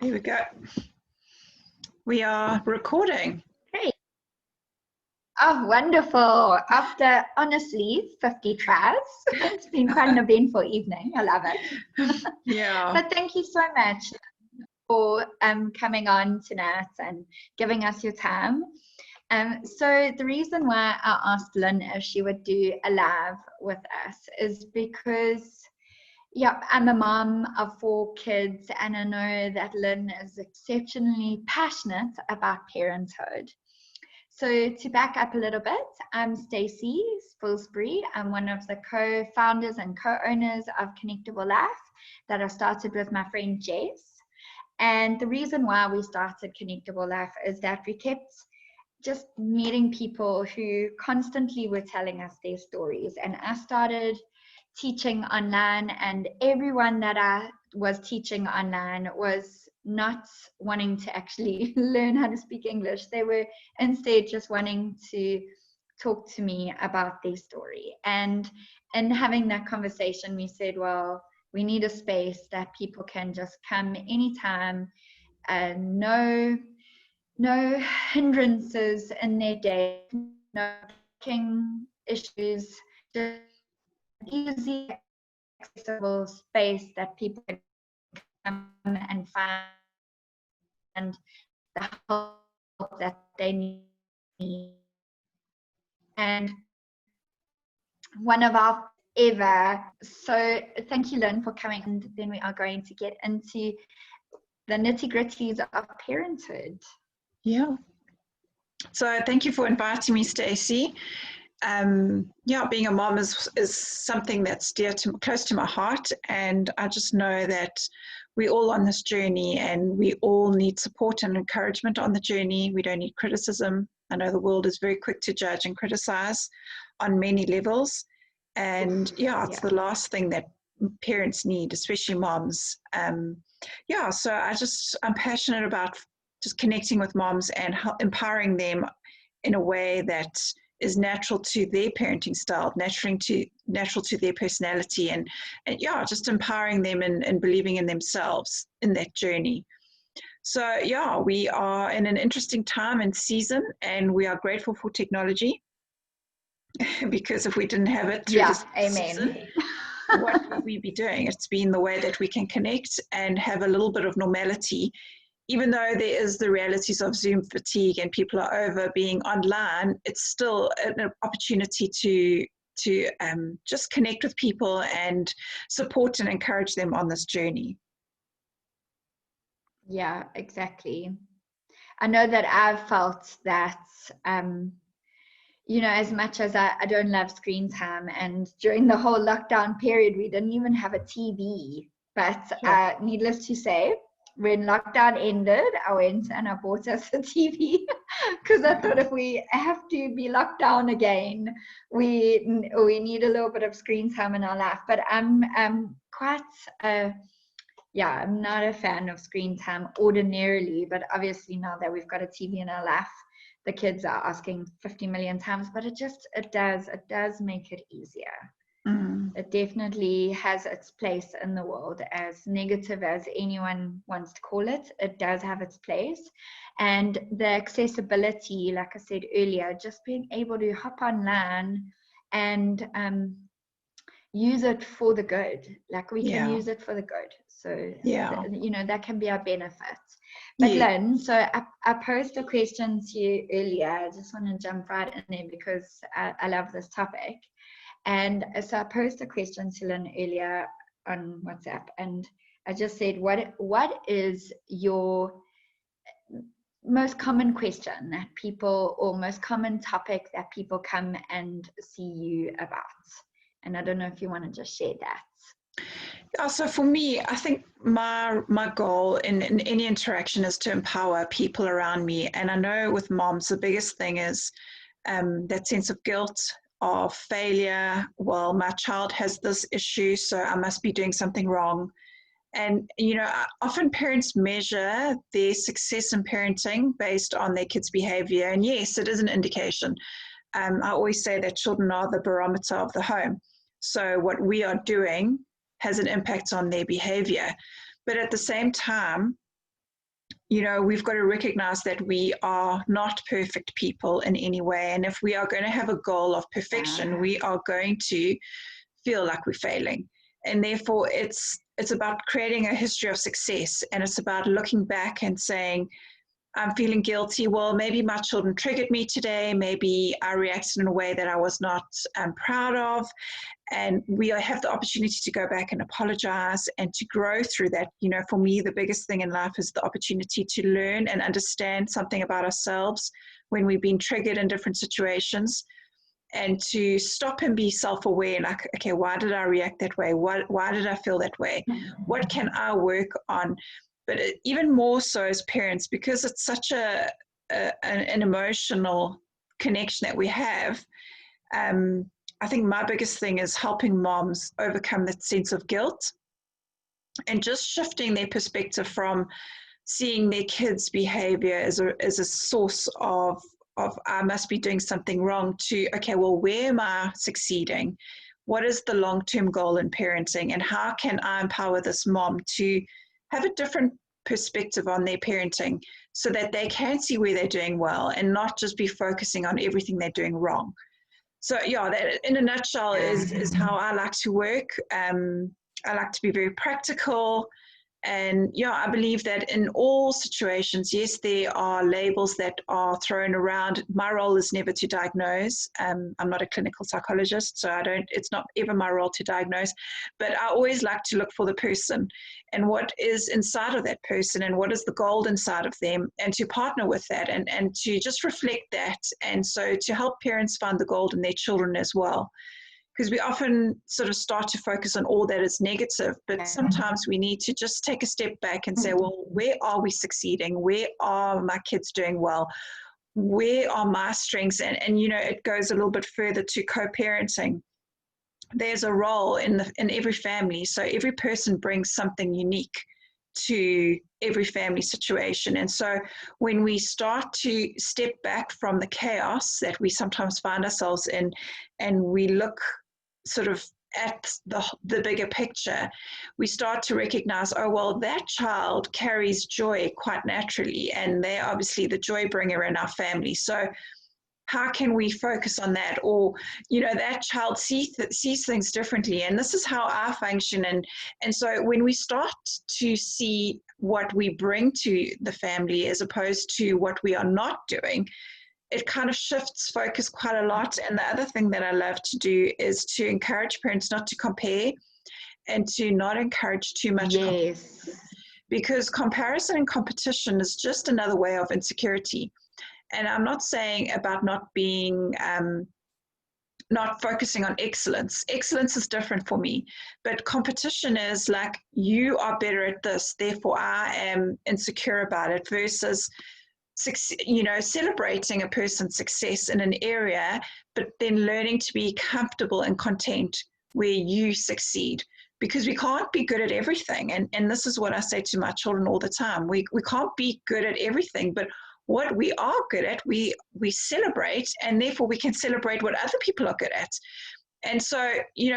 Here we go. We are recording. Great. Oh, wonderful. After, honestly, 50 tries. It's been quite an eventful evening. I love it. Yeah. But thank you so much for coming on tonight and giving us your time. So the reason why I asked Lynn if she would do a live with us is because I'm a mom of 4 kids, and I know that Lynn is exceptionally passionate about parenthood. So to back up a little bit, I'm Stacey Spilsbury. I'm one of the co-founders and co-owners of Connectable Life that I started with my friend Jess. And the reason why we started Connectable Life is that we kept just meeting people who constantly were telling us their stories. And I started teaching online, and everyone that I was teaching online was not wanting to actually learn how to speak English. They were instead just wanting to talk to me about their story. And in having that conversation, we said, well, we need a space that people can just come anytime and no hindrances in their day, no issues, just easy accessible space that people can come and find the help that they need. And one of our ever, so thank you, Lynn, for coming. And then we are going to get into the nitty-gritties of parenthood. Yeah. So thank you for inviting me, Stacey. Being a mom is something that's close to my heart, and I just know that we're all on this journey, and we all need support and encouragement on the journey. We don't need criticism. I know the world is very quick to judge and criticize on many levels, and it's the last thing that parents need, especially moms. So I'm passionate about just connecting with moms and empowering them in a way that is natural to their parenting style, natural to their personality, and just empowering them and believing in themselves in that journey. So we are in an interesting time and season, and we are grateful for technology because if we didn't have it through this season, what would we be doing? It's been the way that we can connect and have a little bit of normality. Even though there is the realities of Zoom fatigue and people are over being online, it's still an opportunity to just connect with people and support and encourage them on this journey. Yeah, exactly. I know that I've felt that, as much as I don't love screen time, and during the whole lockdown period, we didn't even have a TV. But needless to say, when lockdown ended, I went and I bought us a TV because I thought if we have to be locked down again, we need a little bit of screen time in our life. But I'm quite I'm not a fan of screen time ordinarily, but obviously now that we've got a TV in our life, the kids are asking 50 million times, but it does make it easier. It definitely has its place in the world. As negative as anyone wants to call it, it does have its place. And the accessibility, like I said earlier, just being able to hop online and use it for the good. Like we can use it for the good. So, that can be our benefit. But Lynn, so I posed a question to you earlier. I just want to jump right in there because I love this topic. And so I posed a question to Lynn earlier on WhatsApp, and I just said, what is your most common question that people, or most common topic that people come and see you about? And I don't know if you want to just share that. So for me, I think my goal in any interaction is to empower people around me. And I know with moms, the biggest thing is that sense of guilt, of failure. Well, my child has this issue, so I must be doing something wrong. And, often parents measure their success in parenting based on their kids' behavior. And yes, it is an indication. I always say that children are the barometer of the home. So what we are doing has an impact on their behavior. But at the same time, we've got to recognize that we are not perfect people in any way. And if we are going to have a goal of perfection, we are going to feel like we're failing. And therefore, it's about creating a history of success. And it's about looking back and saying, I'm feeling guilty. Well, maybe my children triggered me today. Maybe I reacted in a way that I was not proud of. And we have the opportunity to go back and apologize and to grow through that. For me, the biggest thing in life is the opportunity to learn and understand something about ourselves when we've been triggered in different situations, and to stop and be self-aware, like, okay, why did I react that way? Why did I feel that way? What can I work on? But even more so as parents, because it's such an emotional connection that we have, I think my biggest thing is helping moms overcome that sense of guilt and just shifting their perspective from seeing their kids' behavior as a source of I must be doing something wrong, to, okay, well, where am I succeeding? What is the long-term goal in parenting? And how can I empower this mom to have a different perspective on their parenting so that they can see where they're doing well and not just be focusing on everything they're doing wrong. So yeah, that in a nutshell is how I like to work. I like to be very practical. And yeah, I believe that in all situations, yes, there are labels that are thrown around. My role is never to diagnose. I'm not a clinical psychologist, so it's not ever my role to diagnose, but I always like to look for the person and what is inside of that person and what is the gold inside of them, and to partner with that and to just reflect that. And so to help parents find the gold in their children as well. Because we often sort of start to focus on all that is negative, but sometimes we need to just take a step back and say, well, where are we succeeding? Where are my kids doing well? Where are my strengths? And it goes a little bit further to co-parenting. There's a role in every family. So every person brings something unique to every family situation. And so when we start to step back from the chaos that we sometimes find ourselves in, and we look sort of at the bigger picture, we start to recognize, oh, well, that child carries joy quite naturally, and they're obviously the joy bringer in our family. So how can we focus on that? Or, that child sees things differently, and this is how I function. And so when we start to see what we bring to the family as opposed to what we are not doing, it kind of shifts focus quite a lot. And the other thing that I love to do is to encourage parents not to compare and to not encourage too much comparison, because comparison and competition is just another way of insecurity. And I'm not saying about not being, not focusing on excellence. Excellence is different for me, but competition is like, you are better at this, therefore I am insecure about it, versus celebrating a person's success in an area, but then learning to be comfortable and content where you succeed. Because we can't be good at everything. And this is what I say to my children all the time. We can't be good at everything, but what we are good at, we celebrate, and therefore we can celebrate what other people are good at. And so,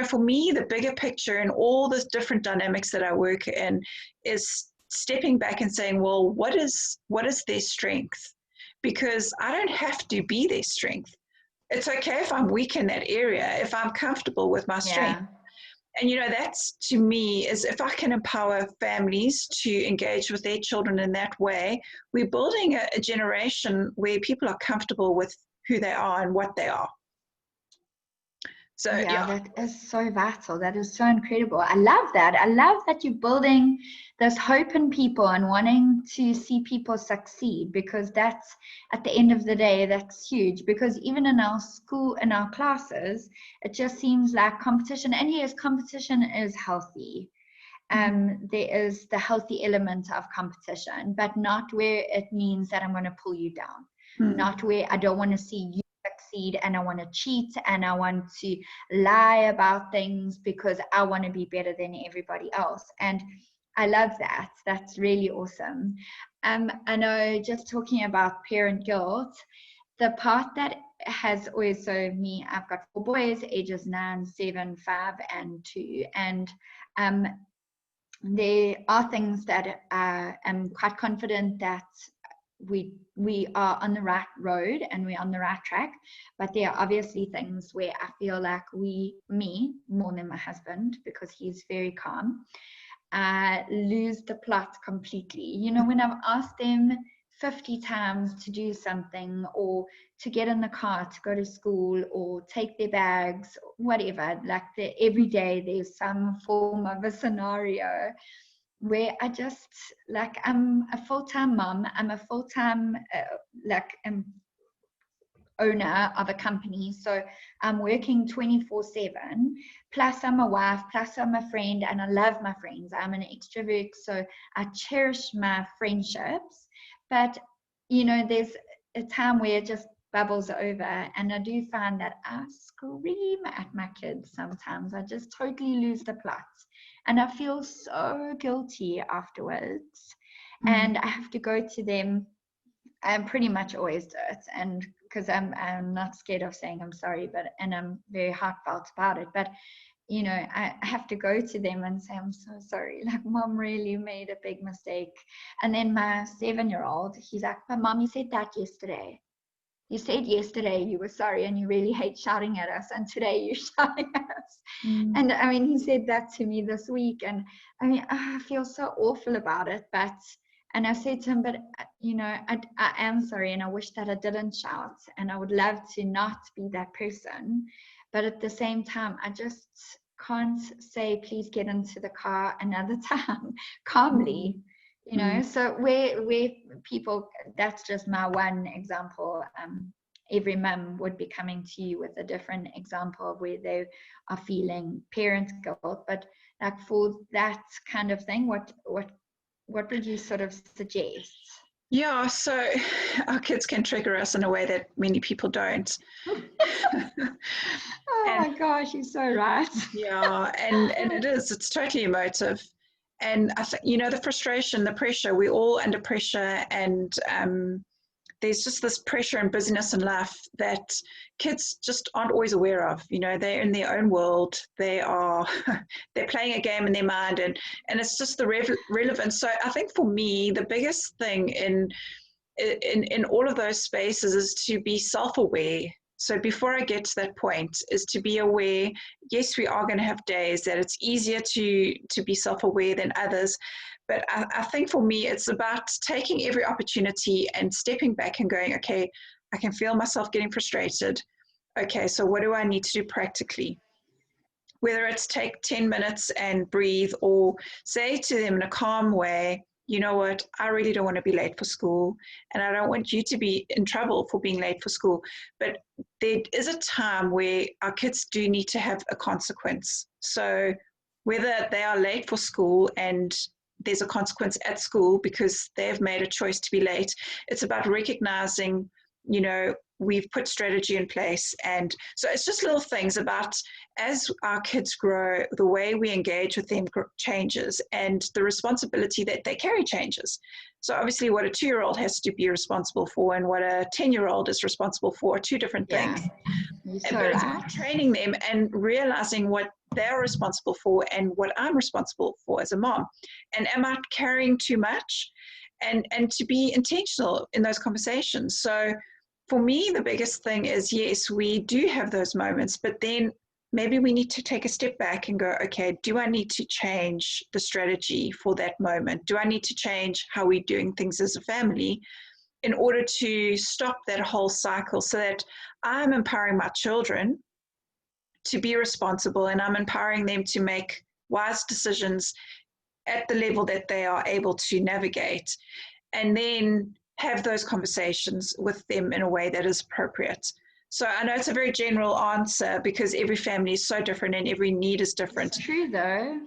for me, the bigger picture and all the different dynamics that I work in is stepping back and saying, well, what is their strength? Because I don't have to be their strength. It's okay if I'm weak in that area, if I'm comfortable with my strength. And, that's, to me, is if I can empower families to engage with their children in that way, we're building a generation where people are comfortable with who they are and what they are. So, that is so vital. That is so incredible. I love that. I love that you're building this hope in people and wanting to see people succeed, because that's, at the end of the day, that's huge. Because even in our school, in our classes, it just seems like competition, and yes, competition is healthy. There is the healthy element of competition, but not where it means that I'm going to pull you down, not where I don't want to see you succeed and I want to cheat and I want to lie about things because I want to be better than everybody else. And I love that. That's really awesome. I know, just talking about parent guilt, the part that has always, so me, I've got 4 boys, ages 9, 7, 5, and 2. And there are things that I'm quite confident that we are on the right road and we're on the right track, but there are obviously things where I feel like me more than my husband, because he's very calm, lose the plot completely. You know, when I've asked them 50 times to do something, or to get in the car to go to school, or take their bags, whatever, like every day there's some form of a scenario where I just, like, I'm a full-time mom, I'm a full-time owner of a company, so I'm working 24/7, plus I'm a wife, plus I'm a friend, and I love my friends. I'm an extrovert, so I cherish my friendships, but you know, there's a time where it just bubbles over, and I do find that I scream at my kids sometimes. I just totally lose the plot, and I feel so guilty afterwards. And I have to go to them. I pretty much always do it, and because I'm not scared of saying I'm sorry, and I'm very heartfelt about it. But you know, I have to go to them and say, I'm so sorry, like, mom really made a big mistake. And then my 7-year-old, he's like, but mom, you said that yesterday. You said yesterday you were sorry and you really hate shouting at us, and today you're shouting at us. And I mean, he said that to me this week, and I mean, I feel so awful about it. And I said to him, but you know, I am sorry, and I wish that I didn't shout, and I would love to not be that person. But at the same time, I just can't say, please get into the car another time calmly, you know. So where people, that's just my one example. Every mum would be coming to you with a different example of where they are feeling parent guilt. But like, for that kind of thing, what would you sort of suggest? Yeah, so our kids can trigger us in a way that many people don't. Oh my gosh, you're so right. Yeah, and it's totally emotive. And I think, you know, the frustration, the pressure, we're all under pressure, and there's just this pressure and busyness in life that kids just aren't always aware of. You know, they're in their own world. They're playing a game in their mind, and it's just the relevance. So I think for me, the biggest thing in all of those spaces is to be self-aware. So before I get to that point, is to be aware, yes, we are going to have days that it's easier to be self-aware than others. But I think for me, it's about taking every opportunity and stepping back and going, okay, I can feel myself getting frustrated. Okay, so what do I need to do practically? Whether it's take 10 minutes and breathe, or say to them in a calm way, you know what, I really don't want to be late for school, and I don't want you to be in trouble for being late for school. But there is a time where our kids do need to have a consequence. So whether they are late for school and there's a consequence at school because they've made a choice to be late, it's about recognizing, you know, we've put strategy in place. And so it's just little things about, as our kids grow, the way we engage with them changes, and the responsibility that they carry changes. So obviously what a 2-year-old has to be responsible for and what a 10-year-old is responsible for are two different things. You're so but it's right. about training them and realizing what they're responsible for and what I'm responsible for as a mom. And am I carrying too much? And to be intentional in those conversations. So for me, the biggest thing is, yes, we do have those moments, but then maybe we need to take a step back and go, okay, do I need to change the strategy for that moment? Do I need to change how we're doing things as a family in order to stop that whole cycle, so that I'm empowering my children to be responsible, and I'm empowering them to make wise decisions at the level that they are able to navigate, and then have those conversations with them in a way that is appropriate. So I know it's a very general answer because every family is so different and every need is different. It's true though.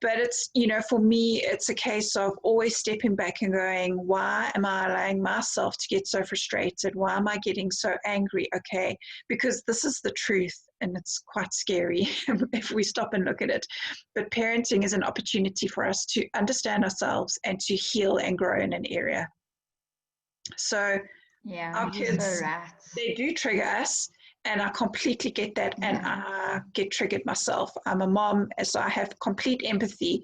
But it's, you know, for me, it's a case of always stepping back and going, why am I allowing myself to get so frustrated? Why am I getting so angry? Okay, because this is the truth, and it's quite scary if we stop and look at it. But parenting is an opportunity for us to understand ourselves and to heal and grow in an area. So Yeah, our kids, so right. they do trigger us, And I completely get that, and I get triggered myself. I'm a mom, so I have complete empathy.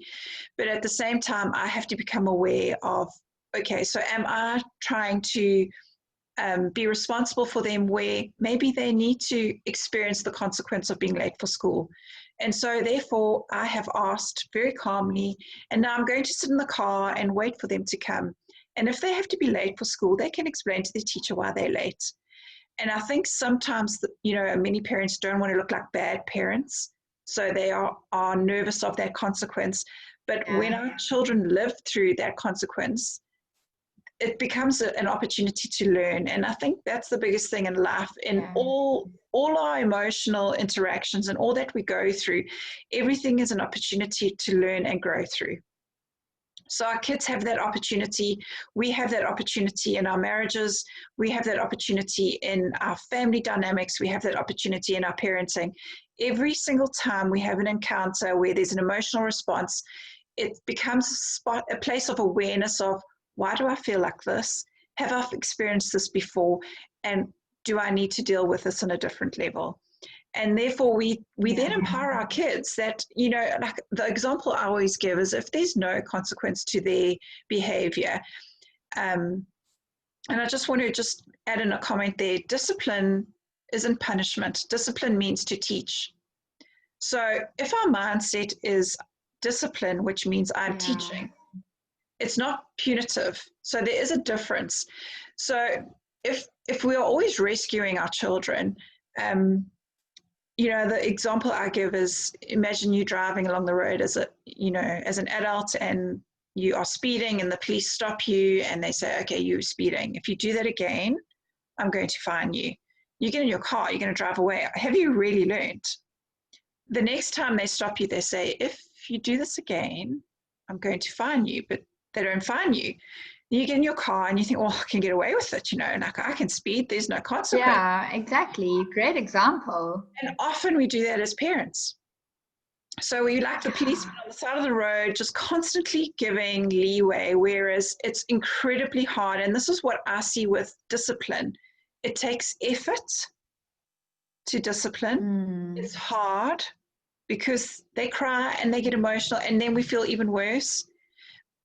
But at the same time, I have to become aware of, okay, so am I trying to be responsible for them where maybe they need to experience the consequence of being late for school? And so therefore, I have asked very calmly, and now I'm going to sit in the car and wait for them to come. And if they have to be late for school, they can explain to the teacher why they're late. And I think sometimes, many parents don't want to look like bad parents, so they are nervous of that consequence. But when our children live through that consequence, it becomes an opportunity to learn. And I think that's the biggest thing in life, in all our emotional interactions and all that we go through. Everything is an opportunity to learn and grow through. So our kids have that opportunity. We have that opportunity in our marriages. We have that opportunity in our family dynamics. We have that opportunity in our parenting. Every single time we have an encounter where there's an emotional response, it becomes a place of awareness of, why do I feel like this? Have I experienced this before? And do I need to deal with this on a different level? And therefore, we then empower our kids that, like the example I always give is, if there's no consequence to their behavior, and I just want to add in a comment there, discipline isn't punishment. Discipline means to teach. So if our mindset is discipline, which means I'm teaching, it's not punitive. So there is a difference. So if we are always rescuing our children, the example I give is, imagine you driving along the road as an adult, and you are speeding and the police stop you and they say, okay, you're speeding. If you do that again, I'm going to fine you. You get in your car, you're going to drive away. Have you really learned? The next time they stop you, they say, if you do this again, I'm going to fine you, but they don't fine you. You get in your car and you think, I can get away with it, like I can speed, there's no consequence. Yeah, exactly. Great example. And often we do that as parents. So we like the policeman on the side of the road, just constantly giving leeway, whereas it's incredibly hard. And this is what I see with discipline. It takes effort to discipline. It's hard because they cry and they get emotional, and then we feel even worse.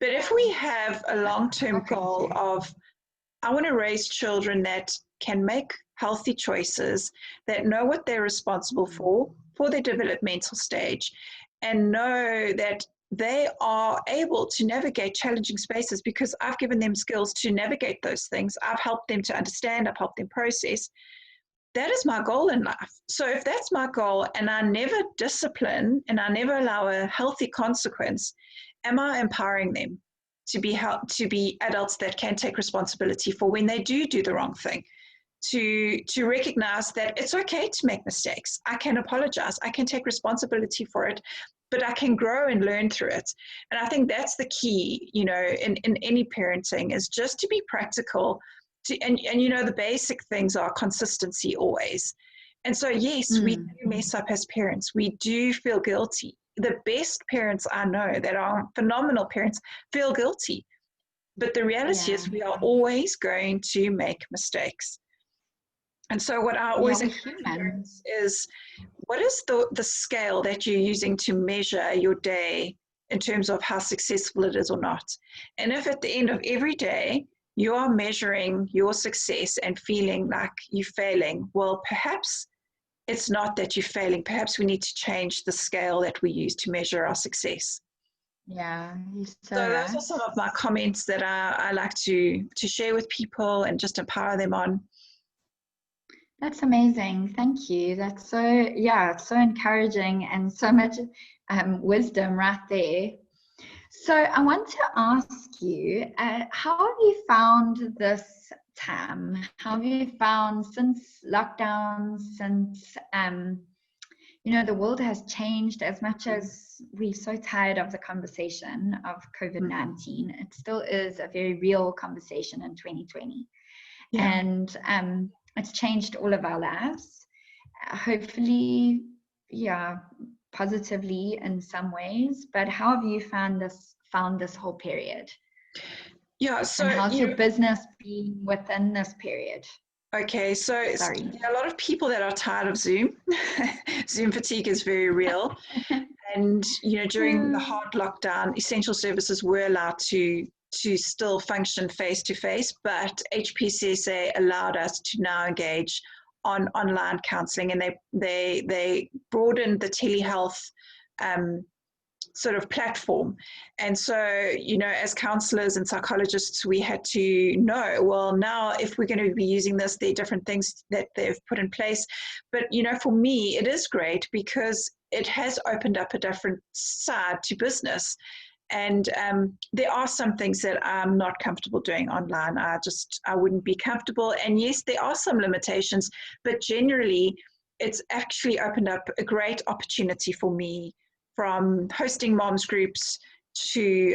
But if we have a long-term goal of, I want to raise children that can make healthy choices, that know what they're responsible for their developmental stage, and know that they are able to navigate challenging spaces because I've given them skills to navigate those things. I've helped them to understand, I've helped them process. That is my goal in life. So if that's my goal and I never discipline and I never allow a healthy consequence, am I empowering them to be adults that can take responsibility for when they do the wrong thing? To recognize that it's okay to make mistakes. I can apologize. I can take responsibility for it, but I can grow and learn through it. And I think that's the key, in any parenting, is just to be practical. And the basic things are consistency always. And so, yes, we do mess up as parents. We do feel guilty. The best parents I know that are phenomenal parents feel guilty. But the reality is we are always going to make mistakes. And so what I always encourage parents is, what is the scale that you're using to measure your day in terms of how successful it is or not? And if at the end of every day you are measuring your success and feeling like you're failing, well, perhaps it's not that you're failing. Perhaps we need to change the scale that we use to measure our success. Yeah. So those are some of my comments that I like to share with people and just empower them on. That's amazing. Thank you. That's so encouraging, and so much wisdom right there. So I want to ask you, how have you found this time? How have you found since lockdown, since, the world has changed, as much as we're so tired of the conversation of COVID-19, it still is a very real conversation in 2020. Yeah. And it's changed all of our lives, hopefully, positively in some ways. But how have you found this whole period? Yeah, so and how's your business been within this period? Okay, so Sorry. there are a lot of people that are tired of Zoom. Zoom fatigue is very real. And, during the hard lockdown, essential services were allowed to still function face to face, but HPCSA allowed us to now engage on online counselling, and they broadened the telehealth sort of platform. And so, as counselors and psychologists, we had to know, well, now if we're going to be using this, there are different things that they've put in place. But, for me, it is great because it has opened up a different side to business. And there are some things that I'm not comfortable doing online. I wouldn't be comfortable. And yes, there are some limitations, but generally, it's actually opened up a great opportunity for me, from hosting moms groups to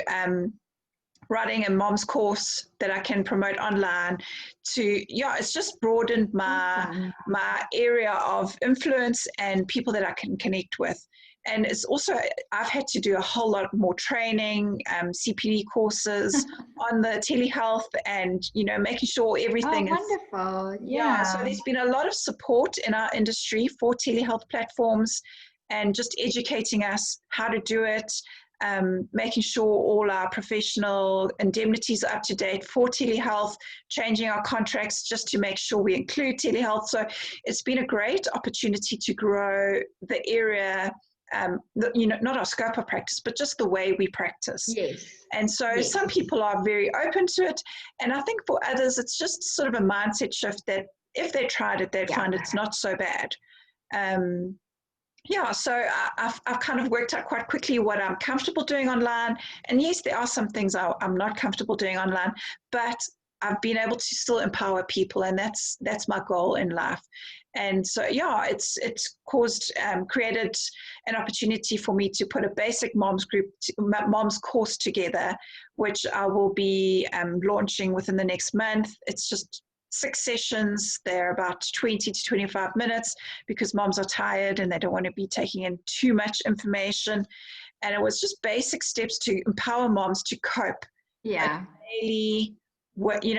writing a mom's course that I can promote online to, it's just broadened my area of influence and people that I can connect with. And it's also, I've had to do a whole lot more training, CPD courses on the telehealth, and, making sure everything is wonderful. Yeah. So there's been a lot of support in our industry for telehealth platforms, and just educating us how to do it, making sure all our professional indemnities are up to date for telehealth, changing our contracts just to make sure we include telehealth. So it's been a great opportunity to grow the area, not our scope of practice, but just the way we practice. Yes. And so some people are very open to it. And I think for others, it's just sort of a mindset shift that if they tried it, they'd find it's not so bad. So I've kind of worked out quite quickly what I'm comfortable doing online. And yes, there are some things I'm not comfortable doing online, but I've been able to still empower people, and that's my goal in life. And so, it's created an opportunity for me to put a basic mom's course together, which I will be launching within the next month. It's just 6 sessions. They're about 20 to 25 minutes because moms are tired and they don't want to be taking in too much information. And it was just basic steps to empower moms to cope. Daily,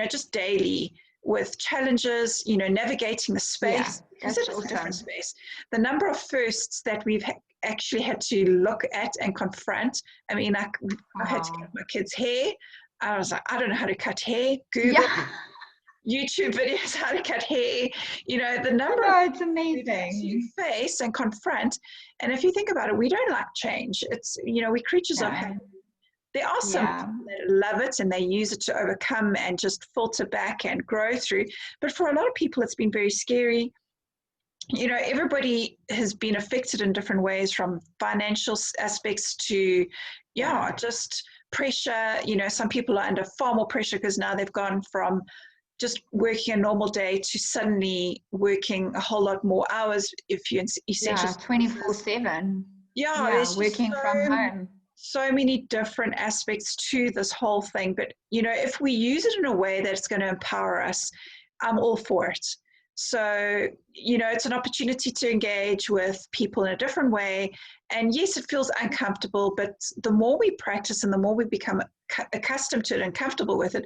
just daily with challenges, navigating the space. Because it's a different space. The number of firsts that we've actually had to look at and confront. I mean, I had to cut my kids' hair. I was like, I don't know how to cut hair. Google. YouTube videos, how to cut hair, the number of it's amazing you face and confront. And if you think about it, we don't like change. It's, we're creatures of habit. There are some people that love it and they use it to overcome and just filter back and grow through. But for a lot of people, it's been very scary. Everybody has been affected in different ways, from financial aspects to, just pressure. Some people are under far more pressure because now they've gone from just working a normal day to suddenly working a whole lot more hours if you're essential. 24/7. Working from home. So many different aspects to this whole thing. But, if we use it in a way that's going to empower us, I'm all for it. So, it's an opportunity to engage with people in a different way. And yes, it feels uncomfortable, but the more we practice and the more we become accustomed to it and comfortable with it,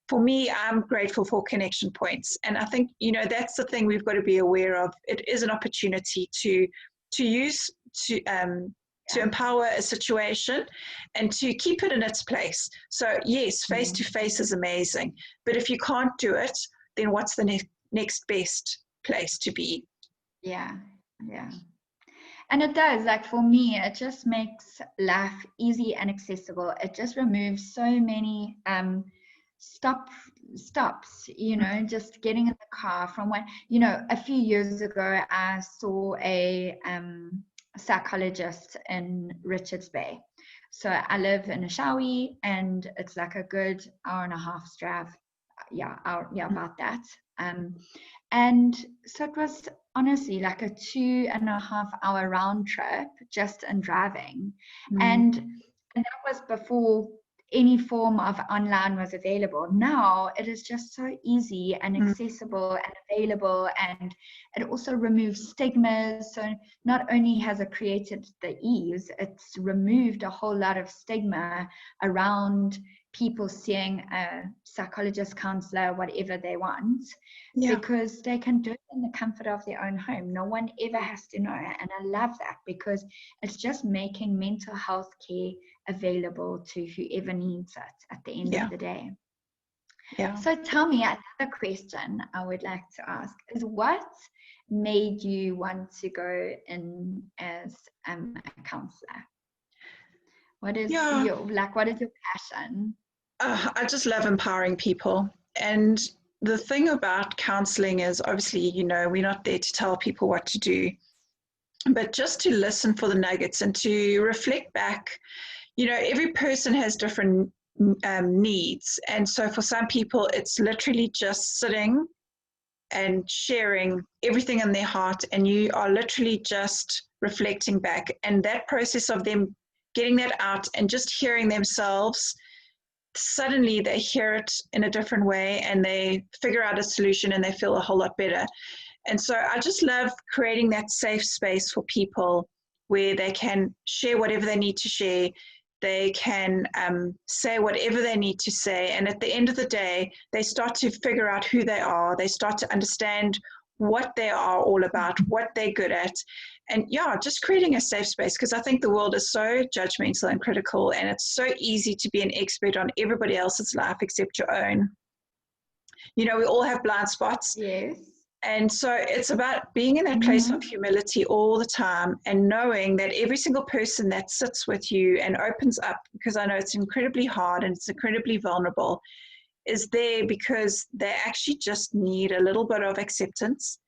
for me, I'm grateful for connection points. And I think, that's the thing we've got to be aware of. It is an opportunity to use, to empower a situation and to keep it in its place. So yes, face-to-face is amazing. But if you can't do it, then what's the next best place to be? And it does, like for me, it just makes life easy and accessible. It just removes so many stops, just getting in the car from when, a few years ago, I saw a psychologist in Richards Bay. So I live in Ashawi, and it's like a good hour and a half drive. About that. And so it was honestly like a 2.5 hour round trip just in driving. And that was before any form of online was available. Now it is just so easy and accessible and available, and it also removes stigmas. So not only has it created the ease, it's removed a whole lot of stigma around people seeing a psychologist, counselor, whatever they want, Yeah. because they can do it in the comfort of their own home. No one ever has to know. And I love that, because it's just making mental health care available to whoever needs it at the end Yeah. of the day. Yeah. So tell me, another question I would like to ask is, what made you want to go in as a counselor? What is what is your passion? I just love empowering people. And the thing about counseling is, obviously, you know, we're not there to tell people what to do, but just to listen for the nuggets and to reflect back. You know, every person has different needs. And so for some people, it's literally just sitting and sharing everything in their heart, and you are literally just reflecting back. And that process of them getting that out and just hearing themselves, suddenly they hear it in a different way and they figure out a solution and they feel a whole lot better. And so I just love creating that safe space for people where they can share whatever they need to share. They can say whatever they need to say. And at the end of the day, they start to figure out who they are. They start to understand what they are all about, what they're good at. And yeah, just creating a safe space, because I think the world is so judgmental and critical, and it's so easy to be an expert on everybody else's life except your own. You know, we all have blind spots. Yes. And so it's about being in that place of humility all the time, and knowing that every single person that sits with you and opens up, because I know it's incredibly hard and it's incredibly vulnerable, is there because they actually just need a little bit of acceptance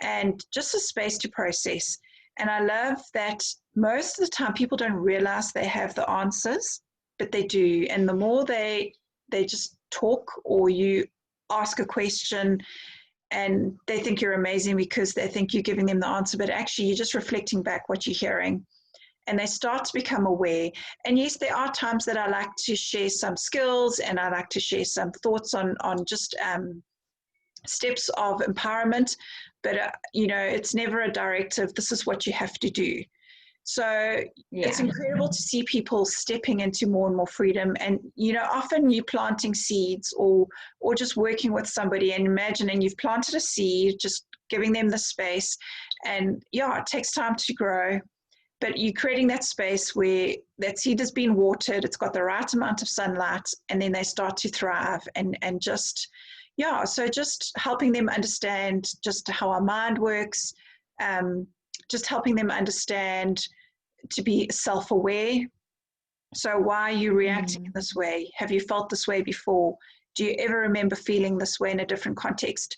and just a space to process. And I love that most of the time people don't realize they have the answers, but they do. And the more they just talk, or you ask a question, and they think you're amazing because they think you're giving them the answer, but actually you're just reflecting back what you're hearing. And they start to become aware. And yes, there are times that I like to share some skills, and I like to share some thoughts on just steps of empowerment, but you know, it's never a directive, this is what you have to do. So it's incredible to see people stepping into more and more freedom. And, you know, often you're planting seeds, or just working with somebody and imagining you've planted a seed, just giving them the space. And yeah, it takes time to grow, but you're creating that space where that seed has been watered, it's got the right amount of sunlight, and then they start to thrive. And just, yeah, so just helping them understand just how our mind works, just helping them understand to be self-aware. So why are you reacting in this way? Have you felt this way before? Do you ever remember feeling this way in a different context?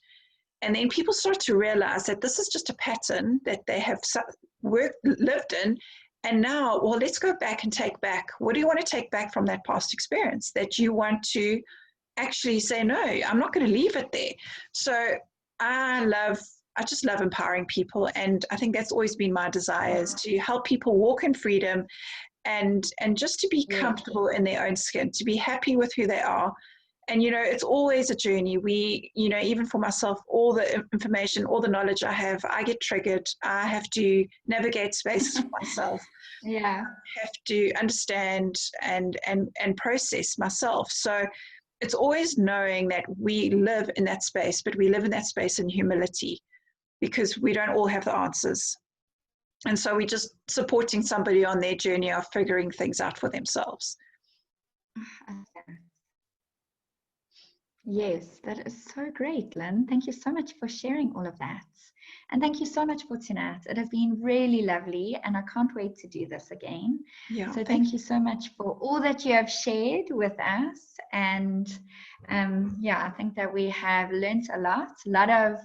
And then people start to realize that this is just a pattern that they have lived in. And now, well, let's go back and take back. What do you want to take back from that past experience that you want to actually say, no, I'm not going to leave it there. So I just love empowering people. And I think that's always been my desire, is to help people walk in freedom and just to be comfortable in their own skin, to be happy with who they are. And, you know, it's always a journey. You know, even for myself, all the information, all the knowledge I have, I get triggered. I have to navigate spaces for myself. Yeah. I have to understand and process myself. So it's always knowing that we live in that space, but we live in that space in humility, because we don't all have the answers. And so we're just supporting somebody on their journey of figuring things out for themselves. Yes, that is so great, Lynn. Thank you so much for sharing all of that. And thank you so much for tonight. It has been really lovely, and I can't wait to do this again. Yeah, so thank you so much for all that you have shared with us. And I think that we have learned a lot of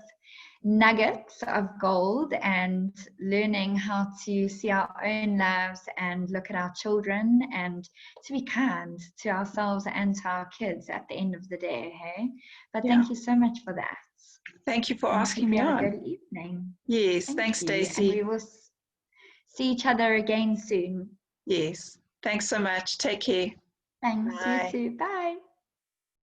nuggets of gold, and learning how to see our own lives and look at our children, and to be kind to ourselves and to our kids at the end of the day. Hey, but thank you so much for that. Thank you for asking me have on. a good evening. Yes, thanks, Stacey. And we will see each other again soon. Yes, thanks so much. Take care. Thanks. Bye. You too. Bye.